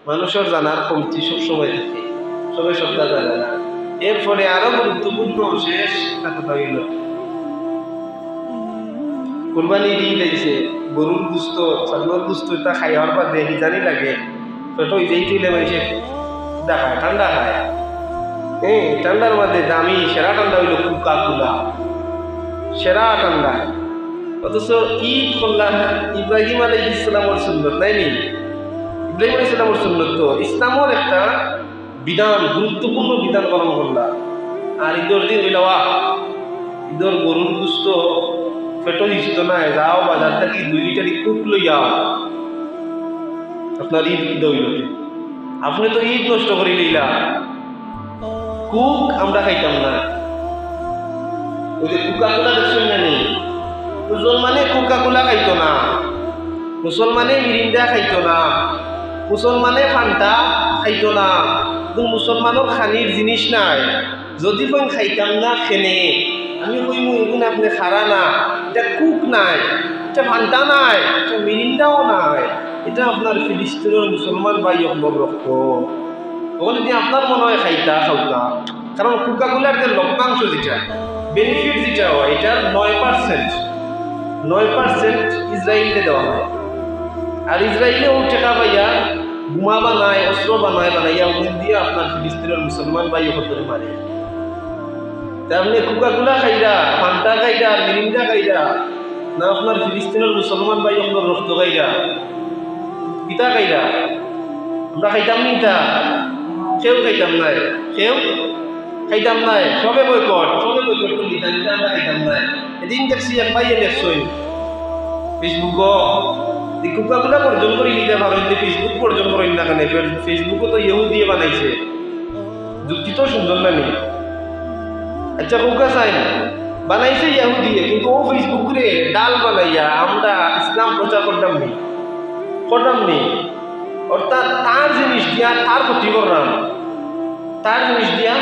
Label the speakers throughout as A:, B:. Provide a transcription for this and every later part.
A: মানুষের জানার কমতি সবসময় থাকে, সবাই সবটা জানে না। এরপরে আরো গুরুত্বপূর্ণ শেষ কথা হইল কুরবানি ঈদ আইছে, গরুর গুস্ত ছাগলের গুস্ত এটা খাই হওয়ার পর দেখি জানি লাগে ছোট যেই তুলে মানুষে দেখায় ঠান্ডা খায়। ঠান্ডার মধ্যে দামি সেরা ঠান্ডা হইল কুকা কুলা, সেরা ঠান্ডা। অথচ ঈদ করলাম ইব্রাহিম আলাইহিস ইসলামের সুন্নত, তাই নি? ইব্রাহিম আলাইহিস ইসলামের সুন্নত তো ইসলামের একটা বিধান, গুরুত্বপূর্ণ বিধান পালন করলাম। আর ঈদের দিন হইল ঈদের গরুর গুস্ত পেটো হিসত নাই, যাও বাজার থেকে 2 লিটার কুক লইয়াও, আপনার ঈদ ঈদ হইল। আপনি তো ঈদ নষ্ট করে লইলা। কুক আমরা খাইতাম না, ওই যে কোকা কোলা দেখছেন না নি? মুসলমানে কোকা কোলা খাইতো না, মুসলমানে মিরিন্ডা খাইতো না, মুসলমানে ফান্টা খাইতো না। মুসলমানের খানির জিনিস নাই। যদি কোন খাইতাম না খেনে আমি কইমু এগুলো আপনি খারা না, এটা কুক নাই, এটা ফান্টা নাই, এটা মিরিন্ডাও নাই, এটা আপনার ফিলিস্তিনের মুসলমান ভাই অকবর রক্ত। তখন যদি আপনার মনে হয় খাইতা খাওতা, কারণ কোকা কোলার যে লভ্যাংশ যেটা বেনিফিট যেটা হয় এটার 9% ইসরায়েলকে দেওয়া হয়। আর ইসরায়েলেও টাকা পাইয়া বোমা বানায়, অস্ত্র বানাইয়া ওদের দিয়ে আপনার ফিলিস্তিনের মুসলমান ভাই ওদের মারে। আপনি কোকা কোলা খাইরা, ফান্টা খাইরা, আর মিরিন্ডা খাইরা, না আপনার ফিলিস্তিনের মুসলমান ভাই ওদের রক্ত খাইরা, কিতা খাইরা? আমরা খাইতাম নি তা? কেউ খাইতাম নাই, কেউ খাইতাম নাই, সবে বয়কট করলি, আমরা খাইতাম নাই। এদিন দেখছি এক ভাই দেখছই ফেসবুক কোকা কোলা বর্জন করে নিতে পারেন, ফেসবুক বর্জন করেন না কেন? ফেসবুকও তো ইহু দিয়ে বানাইছে, যুক্তি তো সুন্দর না নেই। আচ্ছা কোকা চাই বানাইছে ইয়াহু দিয়ে, কিন্তু ও ফেসবুক রে ডাল বানাইয়া আমরা ইসলাম প্রচার করতাম নি। অর্থাৎ তার জিনিস দিয়া তার ক্ষতি করলাম, তার জিনিস দিয়া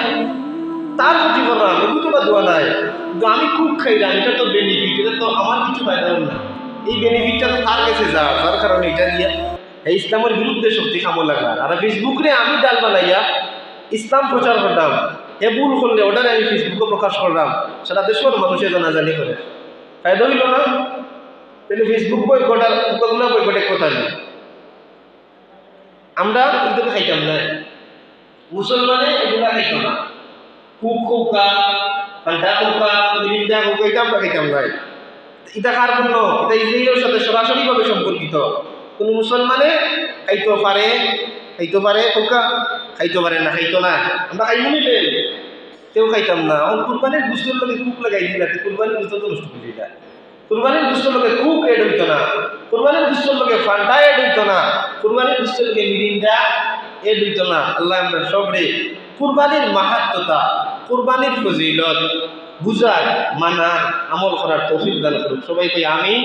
A: তার ক্ষতি করলাম, এগুলো তো বা দোয়া নাই। কিন্তু আমি খুব খাইলাম, এটা তো বেনিফিট, এটা তো আমার কিছু ফায়দা হল না। এই বেনিফিটটা তো তার কাছে যার কারণে এটা দিয়া এই ইসলামের বিরুদ্ধে শক্তি কামো লাগার। আর ফেসবুক রে আমি ডাল বানাইয়া ইসলাম প্রচার করলাম, এ ভুল করলে ওটারে আমি ফেসবুকে প্রকাশ করলাম, সারা দেশের মানুষের জানাজানি করে, ফায়দা হইল না? তাহলে ফেসবুক বয়কট আর কোকাকোলা বয়কটে কথা নেই। আমরা এগুলো খাইতাম না, মুসলমানে এগুলা খাইতো না। Coca, Fanta Coca, Mirinda Coca এটা আমরা খাইতাম না। এটা কার জন্য? এটা ইসরায়েলের সাথে সরাসরিভাবে সম্পর্কিত। কোন মুসলমানে খাইতে পারে কোকা, খাইতে পারে না, খাইতো না। আমরা খাইবো নি কেউ খাইতাম না। কুরবানির গুস্তর লোকে কুক লাগাই দিলা, কুরবানির গুস্ত তো নষ্ট করে দিলা। কুরবানির গুস্তর লোকে কুক এড হইতো না, কুরবানির গুস্তর লোকে ফান্টা এড হইতো না, কুরবানির গুস্তর লোকে মিরিন্ডা এড হইতো না। আল্লাহ আমরা সবরে কুরবানির মাহাত্ম্যতা, কুরবানির ফজিলত বুঝার, মানার, আমল করার তৌফিক দান করুক। সবাই কই আমিন।